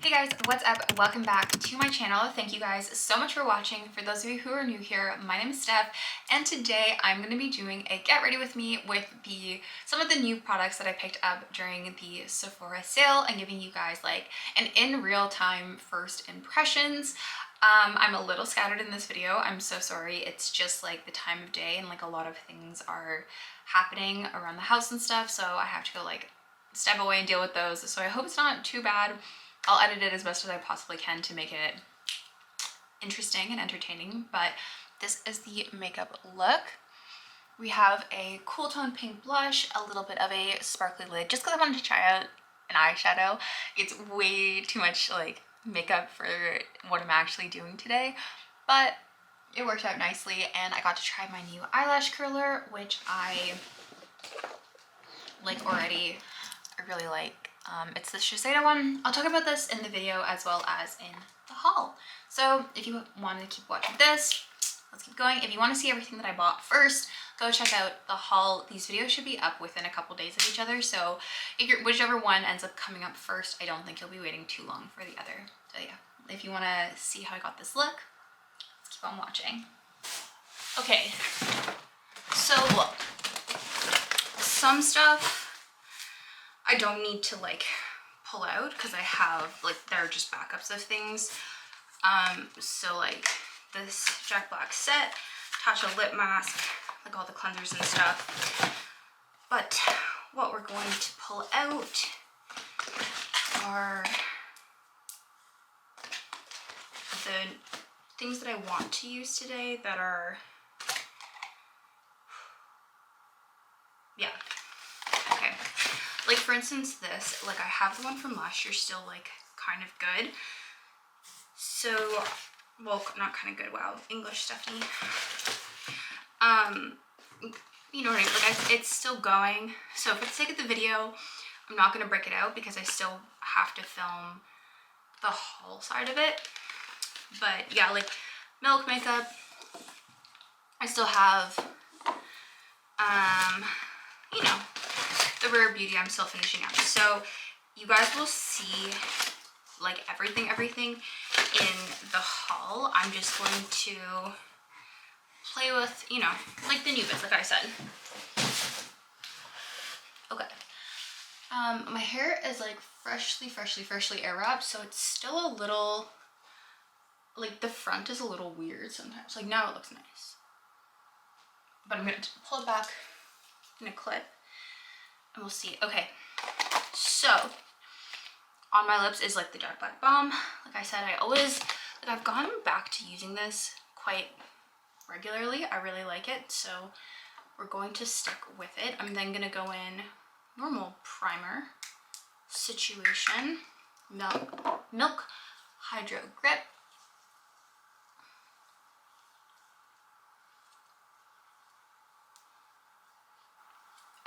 Hey guys, what's up? Welcome back to my channel. Thank you guys so much for watching. For those of you who are new here, my name is Steph, and today I'm going to be doing a get ready with me with some of the new products that I picked up during the Sephora sale and giving you guys like an in real time first impressions. I'm a little scattered in this video. I'm so sorry. It's just like the time of day and like a lot of things are happening around the house and stuff, so I have to go like step away and deal with those. So I hope it's not too bad. I'll edit it as best as I possibly can to make it interesting and entertaining, but this is the makeup look. We have a cool tone pink blush, a little bit of a sparkly lid, just because I wanted to try out an eyeshadow. It's way too much like makeup for what I'm actually doing today, but it worked out nicely, and I got to try my new eyelash curler, which I like already. I really like. It's the Shiseido one. I'll talk about this in the video as well as in the haul. So if you want to keep watching this, let's keep going. If you want to see everything that I bought first, go check out the haul. These videos should be up within a couple days of each other. So if whichever one ends up coming up first, I don't think you'll be waiting too long for the other. So yeah, if you want to see how I got this look, let's keep on watching. Okay, so some stuff I don't need to like pull out because I have like, they're just backups of things. So like this Jack Black set, Tatcha lip mask, like all the cleansers and stuff. But what we're going to pull out are the things that I want to use today that are, yeah. Okay. Like for instance this, like I have the one from last year still like kind of good. So, well, not kind of good, wow, English Stephanie. You know what I mean, like it's still going. So for the sake of the video, I'm not going to break it out because I still have to film the haul side of it. But yeah, like Milk makeup, I still have, you know, the Rare Beauty I'm still finishing up. So you guys will see like everything in the haul. I'm just going to play with, you know, like the new bits, like I said. Okay. My hair is like freshly air wrapped, so it's still a little, like the front is a little weird sometimes. Like now it looks nice. But I'm going to pull it back in a clip and we'll see. Okay, so on my lips is like the Jack Black Balm. Like I said, I've gone back to using this quite regularly. I really like it, so we're going to stick with it. I'm then gonna go in normal primer, Situation, Milk Hydro Grip.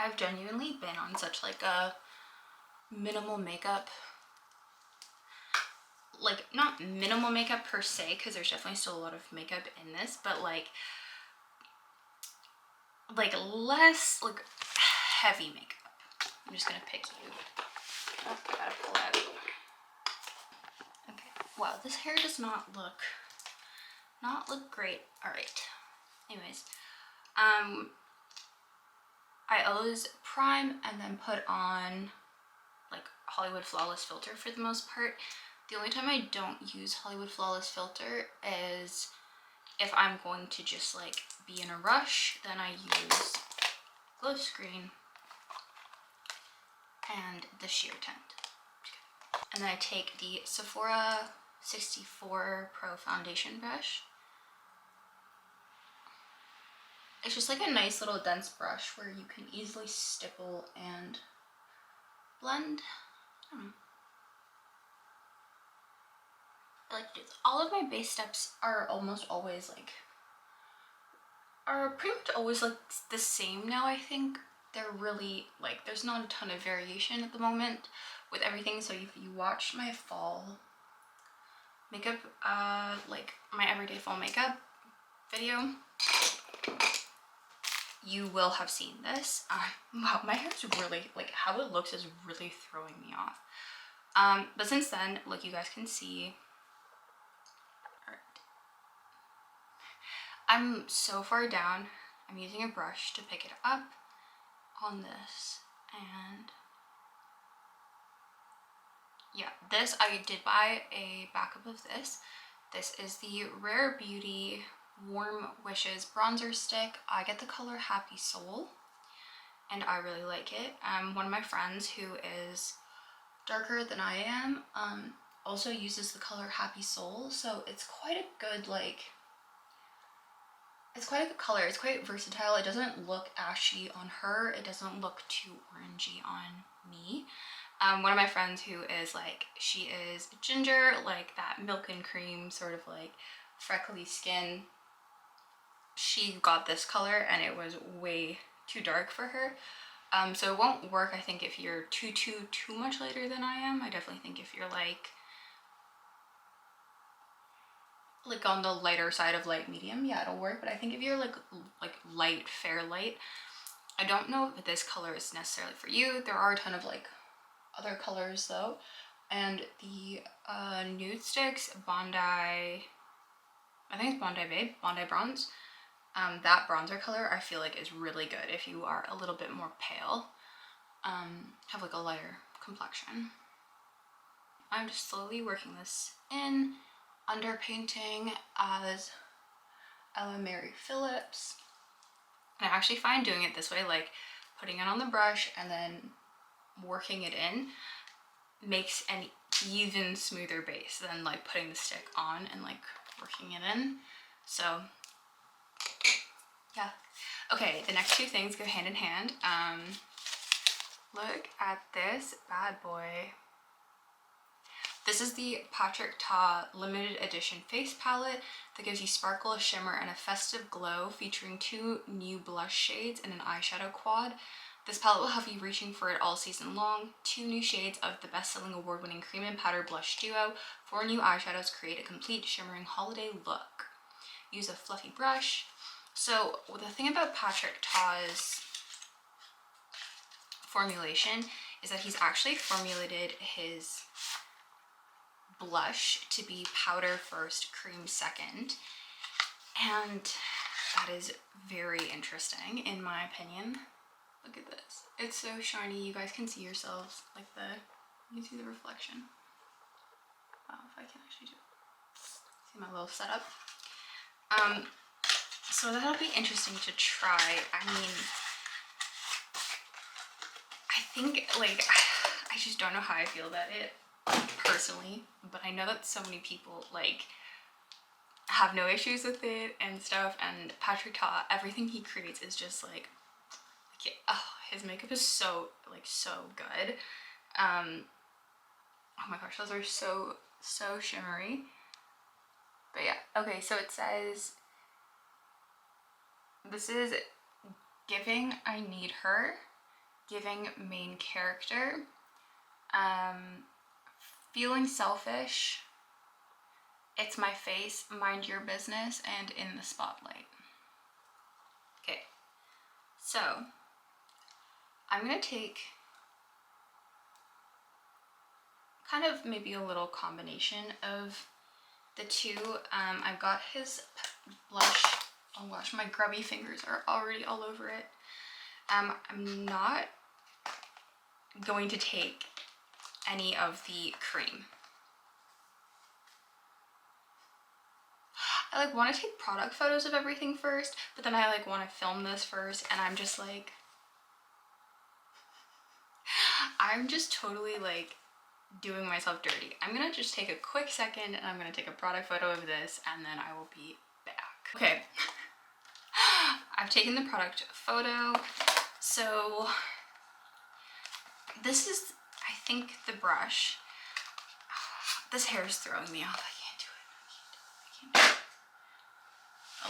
I've genuinely been on such like a minimal makeup, like not minimal makeup per se, because there's definitely still a lot of makeup in this, but like less like heavy makeup. I'm just gonna pick you. Oh, I gotta pull out. Okay, wow, this hair does not look great. All right, anyways, I always prime and then put on like Hollywood Flawless filter for the most part. The only time I don't use Hollywood Flawless filter is if I'm going to just like be in a rush, then I use Glow Screen and the Sheer Tint. And then I take the Sephora 64 Pro Foundation brush. It's just like a nice little dense brush where you can easily stipple and blend. I like to do this. All of my base steps are almost always like, are pretty much always like the same now. I think they're really like, there's not a ton of variation at the moment with everything. So if you watch my fall makeup, like my everyday fall makeup video, you will have seen this. Wow, my hair is really, like how it looks is really throwing me off. But since then, look, you guys can see, I'm so far down. I'm using a brush to pick it up on this, and yeah, this, I did buy a backup of this. This is the Rare Beauty Warm Wishes bronzer stick. I get the color Happy Soul, and I really like it. One of my friends who is darker than I am also uses the color Happy Soul, so it's quite a good, like, it's quite a good color. It's quite versatile. It doesn't look ashy on her. It doesn't look too orangey on me. One of my friends who is like, she is ginger, like that milk and cream sort of like freckly skin. She got this color and it was way too dark for her. So it won't work, I think, if you're too much lighter than I am. I definitely think if you're like on the lighter side of light medium, yeah, it'll work. But I think if you're like light, fair light, I don't know if this color is necessarily for you. There are a ton of like other colors though, and the nude sticks, Bondi, I think it's Bondi Babe, Bondi Bronze, that bronzer color I feel like is really good if you are a little bit more pale, have like a lighter complexion. I'm just slowly working this in, underpainting as Ella Mary Phillips. And I actually find doing it this way, like putting it on the brush and then working it in, makes an even smoother base than like putting the stick on and like working it in. So yeah. Okay, the next two things go hand in hand. Look at this bad boy. This is the Patrick Ta limited edition face palette that gives you sparkle, shimmer, and a festive glow, featuring 2 new blush shades and an eyeshadow quad. This palette will have you reaching for it all season long. 2 new shades of the best-selling award-winning cream and powder blush duo. 4 new eyeshadows create a complete shimmering holiday look. Use a fluffy brush. So the thing about Patrick Ta's formulation is that he's actually formulated his blush to be powder first, cream second, and that is very interesting in my opinion. Look at this, it's so shiny. You guys can see yourselves, like you can see the reflection. Wow, if I can actually do it. See my little setup. So that'll be interesting to try. I mean, I think, like, I just don't know how I feel about it personally, but I know that so many people like have no issues with it and stuff, and Patrick Ta, everything he creates is just like oh, his makeup is so good. Oh my gosh, those are so shimmery. But yeah, okay, so it says this is giving I need her, giving main character, feeling selfish, it's my face, mind your business, and in the spotlight. Okay, so I'm gonna take kind of maybe a little combination of the two. I've got his blush. Oh gosh, my grubby fingers are already all over it. I'm not going to take any of the cream. I like want to take product photos of everything first, but then I like want to film this first, and I'm just like, I'm just totally like doing myself dirty. I'm gonna just take a quick second and I'm gonna take a product photo of this, and then I will be back. Okay, I've taken the product photo. So this is, I think, the brush. This hair is throwing me off. I can't do it.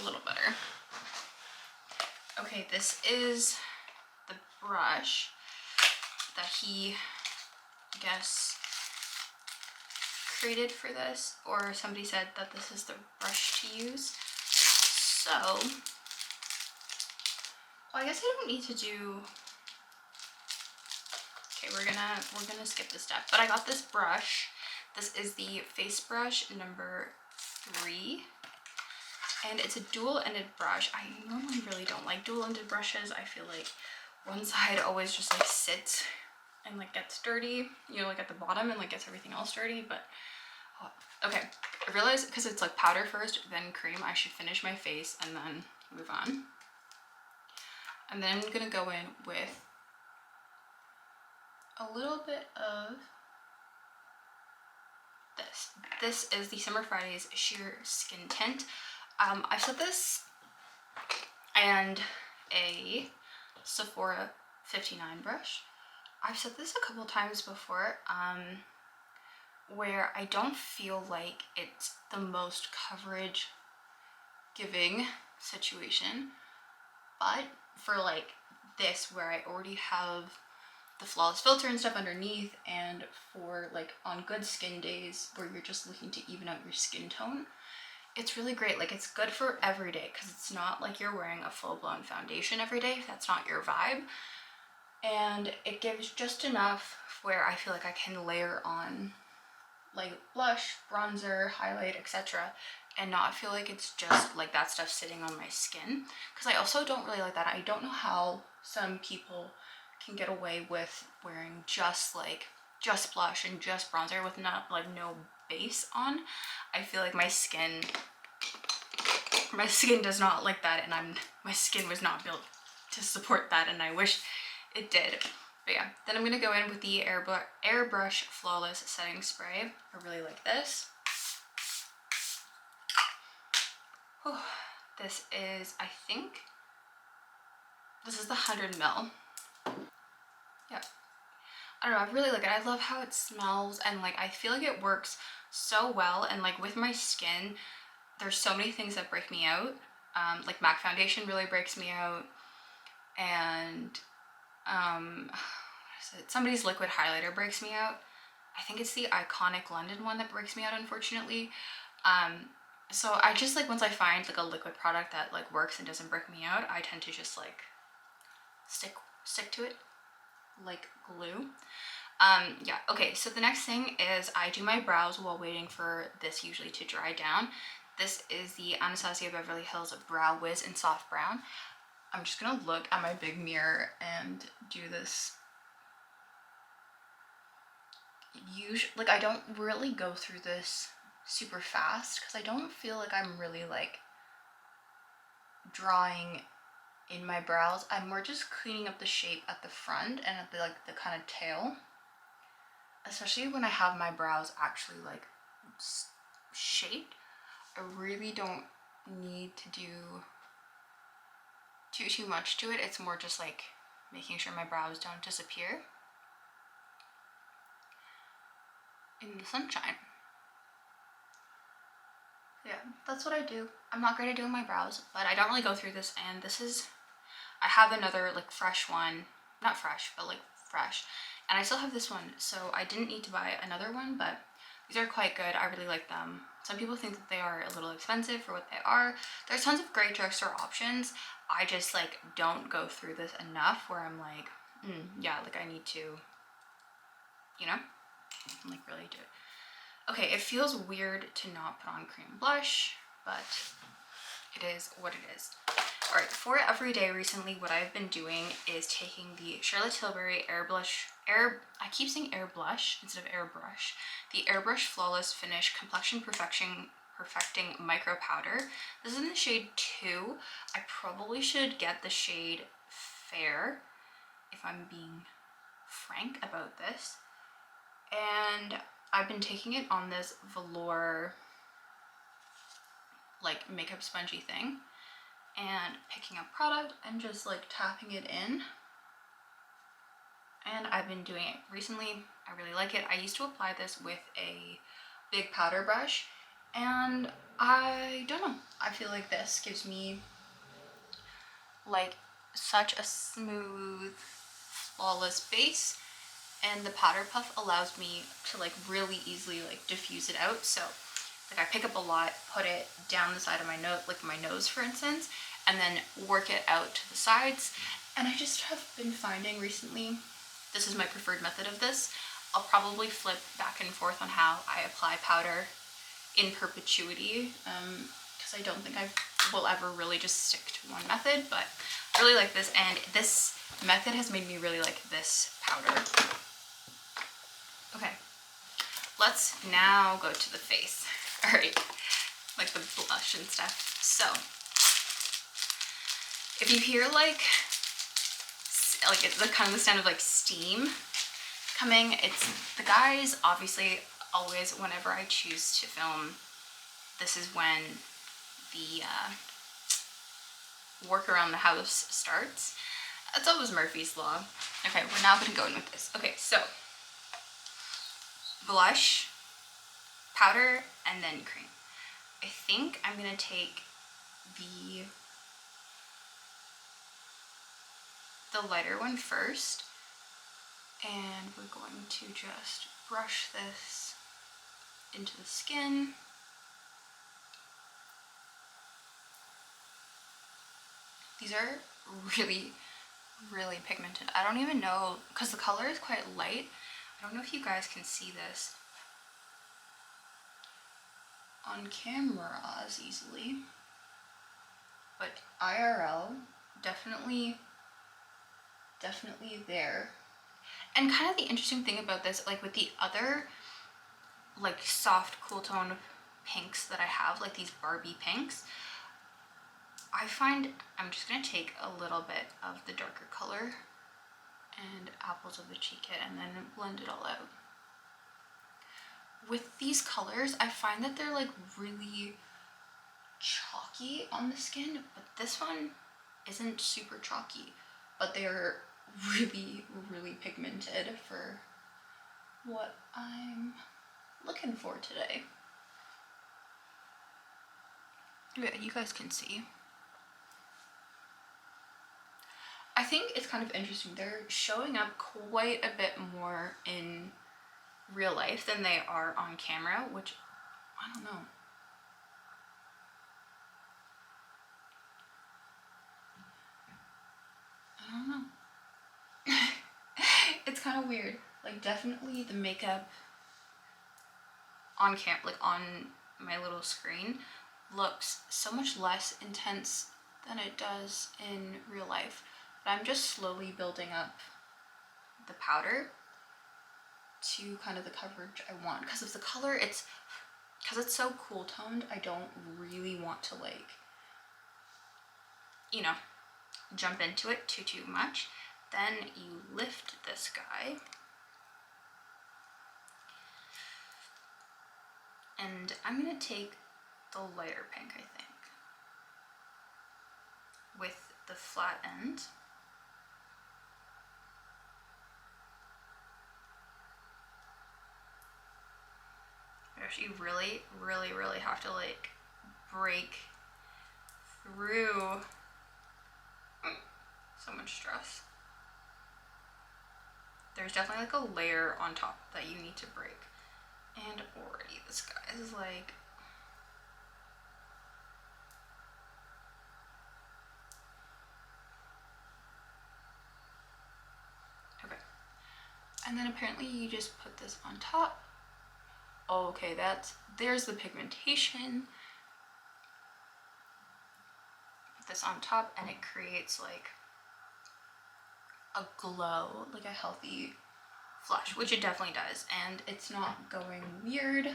A little better. Okay, this is the brush that he, I guess, created for this, or somebody said that this is the brush to use. So, well, I guess I don't need to do, Okay, we're gonna skip this step. But I got this brush. This is the face brush number 3. And it's a dual-ended brush. I normally really don't like dual-ended brushes. I feel like one side always just like sits and like gets dirty, you know, like at the bottom, and like gets everything else dirty. But okay, I realized because it's like powder first, then cream, I should finish my face and then move on. And then I'm gonna go in with a little bit of this. This is the Summer Fridays Sheer Skin Tint. I set this and a Sephora 59 brush. I've said this a couple times before, where I don't feel like it's the most coverage giving situation, but for like this, where I already have the flawless filter and stuff underneath, and for like on good skin days where you're just looking to even out your skin tone, it's really great. Like, it's good for every day because it's not like you're wearing a full-blown foundation every day if that's not your vibe, and it gives just enough where I feel like I can layer on like blush, bronzer, highlight, etc., and not feel like it's just like that stuff sitting on my skin, because I also don't really like that. I don't know how some people can get away with wearing just blush and just bronzer with not like no base on. I feel like my skin does not like that, and my skin was not built to support that, and I wish it did. But yeah, then I'm gonna go in with the Airbrush Flawless Setting Spray. I really like this. Whew. This is, I think, this is the 100 ml. Yeah. I don't know, I really like it. I love how it smells, and like I feel like it works so well, and like with my skin, there's so many things that break me out. Like MAC foundation really breaks me out, and somebody's liquid highlighter breaks me out. I think it's the Iconic London one that breaks me out, unfortunately. So I just like, once I find like a liquid product that like works and doesn't break me out, I tend to just like stick to it like glue. Yeah, okay, so the next thing is I do my brows while waiting for this usually to dry down. This is the Anastasia Beverly Hills Brow Wiz in Soft Brown. I'm just gonna look at my big mirror and do this. Usually, like, I don't really go through this super fast because I don't feel like I'm really like drawing in my brows. I'm more just cleaning up the shape at the front and at the like the kind of tail, especially when I have my brows actually like shaped. I really don't need to do too much to it. It's more just like making sure my brows don't disappear in the sunshine. Yeah, that's what I do. I'm not great at doing my brows, but I don't really go through this, and this is, I have another like fresh one, not fresh, but like fresh, and I still have this one, so I didn't need to buy another one, but these are quite good. I really like them. Some people think that they are a little expensive for what they are. There's tons of great drugstore options. I just like don't go through this enough where I'm like, yeah, like I need to, you know, like really do it. Okay, it feels weird to not put on cream blush, but it is what it is. All right, for everyday recently, what I've been doing is taking the Charlotte Tilbury I keep saying Air Blush instead of Airbrush, the Airbrush Flawless Finish Complexion Perfecting Micro Powder. This is in the shade 2. I probably should get the shade Fair, if I'm being frank about this. And I've been taking it on this velour like makeup spongy thing and picking up product and just like tapping it in. And I've been doing it recently. I really like it. I used to apply this with a big powder brush, and I don't know, I feel like this gives me like such a smooth, flawless base, and the powder puff allows me to like really easily like diffuse it out. So like I pick up a lot, put it down the side of my nose, like my nose for instance, and then work it out to the sides. And I just have been finding recently this is my preferred method of this. I'll probably flip back and forth on how I apply powder in perpetuity, because I don't think I will ever really just stick to one method, but I really like this, and this method has made me really like this powder. Okay, let's now go to the face. All right, like the blush and stuff. So if you hear like it's the kind of the sound of like steam coming, it's the guys. Obviously, always whenever I choose to film, this is when the work around the house starts. That's always Murphy's Law. Okay, we're now gonna go in with this. Okay, so blush, powder, and then cream. I think I'm gonna take the lighter one first, and we're going to just brush this into the skin. These are really, really pigmented. I don't even know, because the color is quite light. I don't know if you guys can see this on camera as easily, but IRL, definitely there. And kind of the interesting thing about this, like with the other like soft cool tone pinks that I have, like these Barbie pinks, I find I'm just gonna take a little bit of the darker color and apples of the cheek kit and then blend it all out. With these colors, I find that they're like really chalky on the skin, but this one isn't super chalky, but they're really, really pigmented for what I'm looking for today. Yeah, you guys can see. I think it's kind of interesting. They're showing up quite a bit more in real life than they are on camera, which I don't know. It's kind of weird. Like definitely the makeup on on my little screen looks so much less intense than it does in real life. But I'm just slowly building up the powder to kind of the coverage I want. Because of the color, because it's so cool toned, I don't really want to like, you know, jump into it too much. Then you lift this guy, and I'm gonna take the lighter pink, I think, with the flat end. You really, really, really have to like break through so much stress. There's definitely like a layer on top that you need to break. And already this guy is like, okay. And then apparently you just put this on top. Okay, there's the pigmentation. Put this on top and it creates like a glow, like a healthy flush, which it definitely does, and it's not going weird.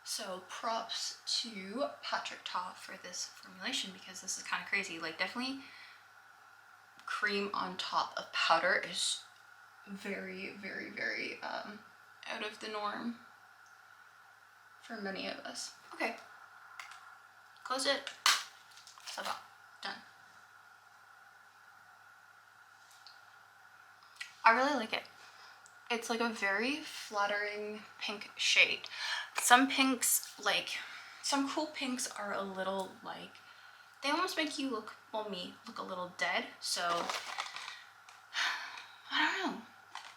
So props to Patrick Ta for this formulation, because this is kind of crazy. Like definitely cream on top of powder is very, very, very out of the norm for many of us. Okay, close it. Ça va, done. I really like it. It's like a very flattering pink shade. Some pinks, like some cool pinks, are a little like, they almost make you look, well, me look a little dead. So I don't know.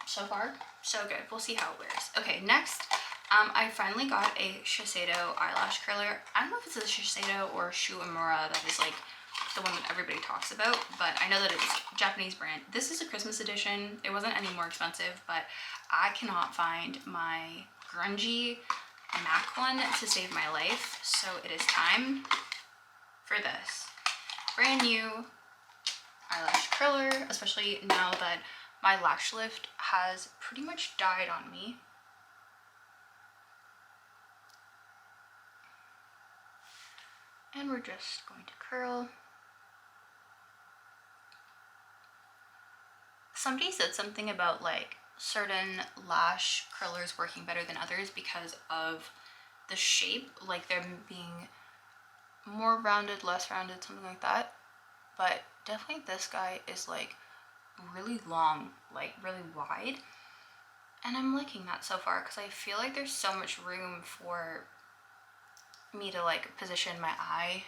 So far, so good. We'll see how it wears. Okay, next, I finally got a Shiseido eyelash curler. I don't know if it's a Shiseido or Shu Amura that is like the one that everybody talks about, but I know that it's a Japanese brand. This is a Christmas edition. It wasn't any more expensive, but I cannot find my grungy MAC one to save my life, so it is time for this. Brand new eyelash curler, especially now that my lash lift has pretty much died on me. And we're just going to curl. Somebody said something about like certain lash curlers working better than others because of the shape, like them being more rounded, less rounded, something like that. But definitely this guy is like really long, like really wide, and I'm liking that so far because I feel like there's so much room for me to like position my eye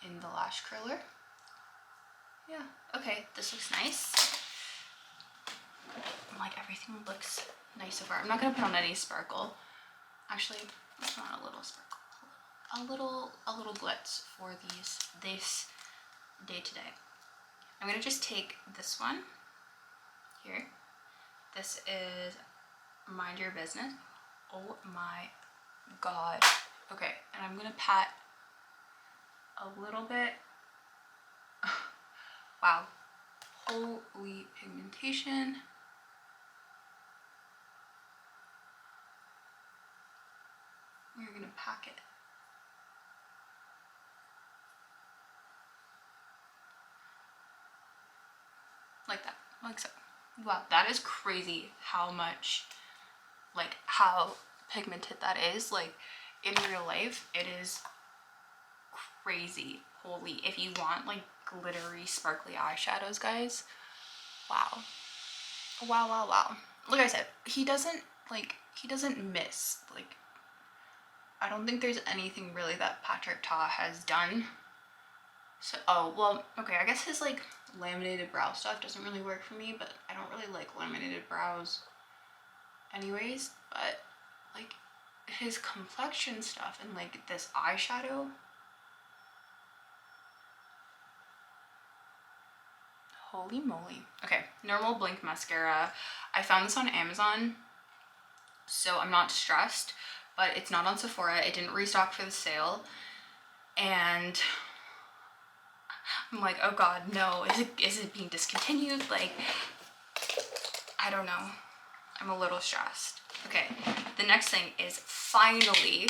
in the lash curler. Yeah, okay, this looks nice. Like everything looks nice so far. I'm not gonna put on any sparkle. Actually, it's not a little sparkle, a little glitz for this day today. I'm gonna just take this one here. This is Mind Your Business. Oh my god. Okay, and I'm gonna pat a little bit. Wow. Holy pigmentation. We're gonna pack it. Like that, like so. Wow, that is crazy how much, like how pigmented that is. Like in real life, it is crazy. Holy, if you want like glittery, sparkly eyeshadows, guys, wow. Wow, wow, wow. Like I said, he doesn't miss. Like, I don't think there's anything really that pr.. has done. So, oh, well, okay, I guess his like laminated brow stuff doesn't really work for me, but I don't really like laminated brows anyways. But like his complexion stuff and like this eyeshadow, holy moly. Okay, normal Blink mascara. I found this on Amazon, so I'm not stressed, but it's not on Sephora. It didn't restock for the sale, and I'm like, oh god, no, is it being discontinued? Like, I don't know. I'm a little stressed. Okay, the next thing is finally,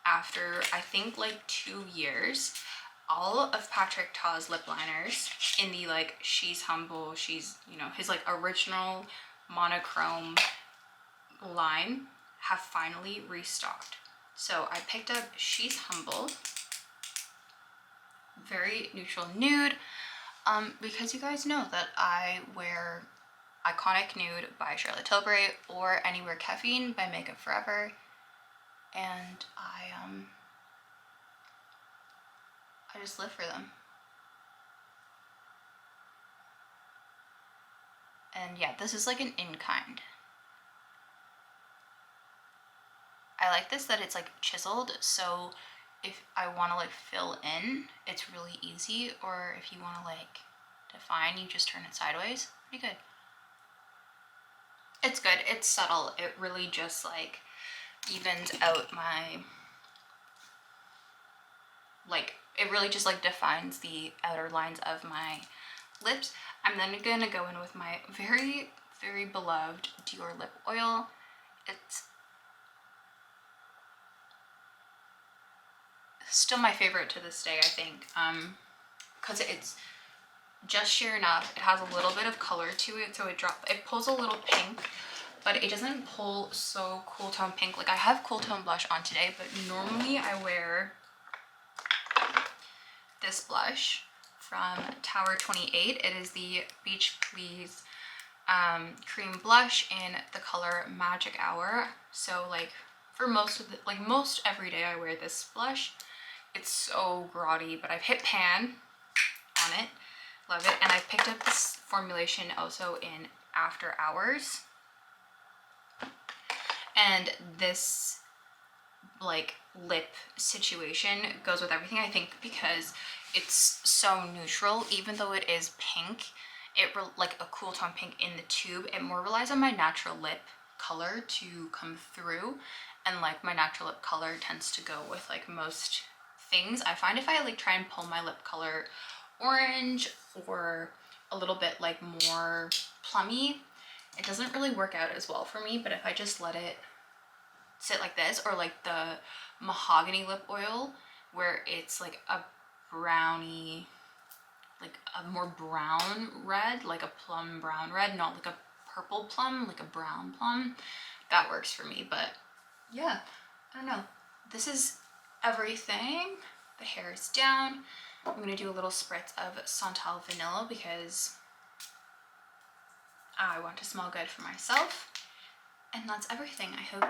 after I think like 2 years, all of pr.'s lip liners in the like She's Humble, you know, his like original monochrome line have finally restocked. So I picked up She's Humble, very neutral nude, because you guys know that I wear Iconic Nude by Charlotte Tilbury or Anywhere Caffeine by Makeup Forever, and I just live for them. And yeah, this is like an in-kind. I like this that it's like chiseled, so if I want to like fill in, it's really easy, or if you want to like define, you just turn it sideways. Pretty good. It's good, it's subtle, it really just like evens out my, like, it really just like defines the outer lines of my lips. I'm then gonna go in with my very, very beloved Dior lip oil. It's still my favorite to this day, I think, because it's just sheer enough. It has a little bit of color to it, so it pulls a little pink, but it doesn't pull so cool tone pink. Like I have cool tone blush on today, but normally I wear this blush from Tower 28. It is the Beach Please cream blush in the color Magic Hour. So like for most every day I wear this blush. It's so grotty, but I've hit pan on it. Love it. And I picked up this formulation also in After Hours. And this like lip situation goes with everything, I think, because it's so neutral. Even though it is pink, like a cool tone pink in the tube, it more relies on my natural lip color to come through, and like my natural lip color tends to go with like most things. I find if I like try and pull my lip color orange or a little bit like more plummy, it doesn't really work out as well for me. But if I just let it sit like this, or like the mahogany lip oil where it's like a brownie, like a more brown red, like a plum brown red, not like a purple plum, like a brown plum, that works for me. But yeah, I don't know. This is everything. The hair is down. I'm gonna do a little spritz of Santal vanilla because I want to smell good for myself. And that's everything. I hope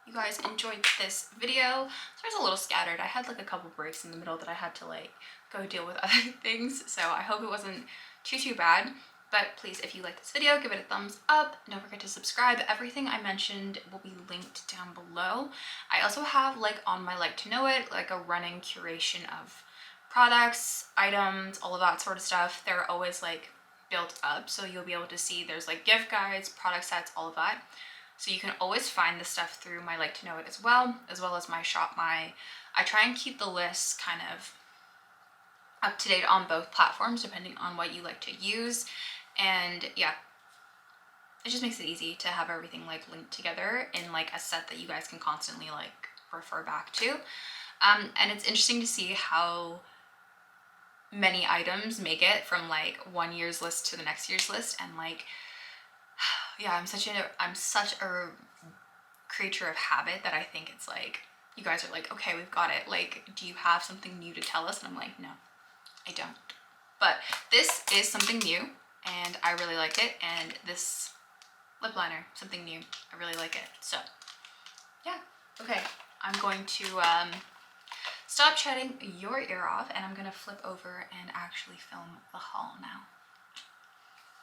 you guys enjoyed this video. So I was a little scattered. I had like a couple breaks in the middle that I had to like go deal with other things. So I hope it wasn't too bad. But please, if you like this video, give it a thumbs up. Don't forget to subscribe. Everything I mentioned will be linked down below. I also have like on my Like to Know It, like a running curation of products, items, all of that sort of stuff. They're always like built up. So you'll be able to see there's like gift guides, product sets, all of that. So you can always find the stuff through my Like to Know It as well as my Shop My. I try and keep the lists kind of up to date on both platforms depending on what you like to use. And yeah, it just makes it easy to have everything like linked together in like a set that you guys can constantly like refer back to. And it's interesting to see how many items make it from like one year's list to the next year's list. And like, yeah, I'm such a creature of habit that I think it's like, you guys are like, okay, we've got it. Like, do you have something new to tell us? And I'm like, no, I don't. But this is something new and I really like it. And this lip liner, something new. I really like it. So yeah, okay. I'm going to stop chatting your ear off and I'm gonna flip over and actually film the haul now.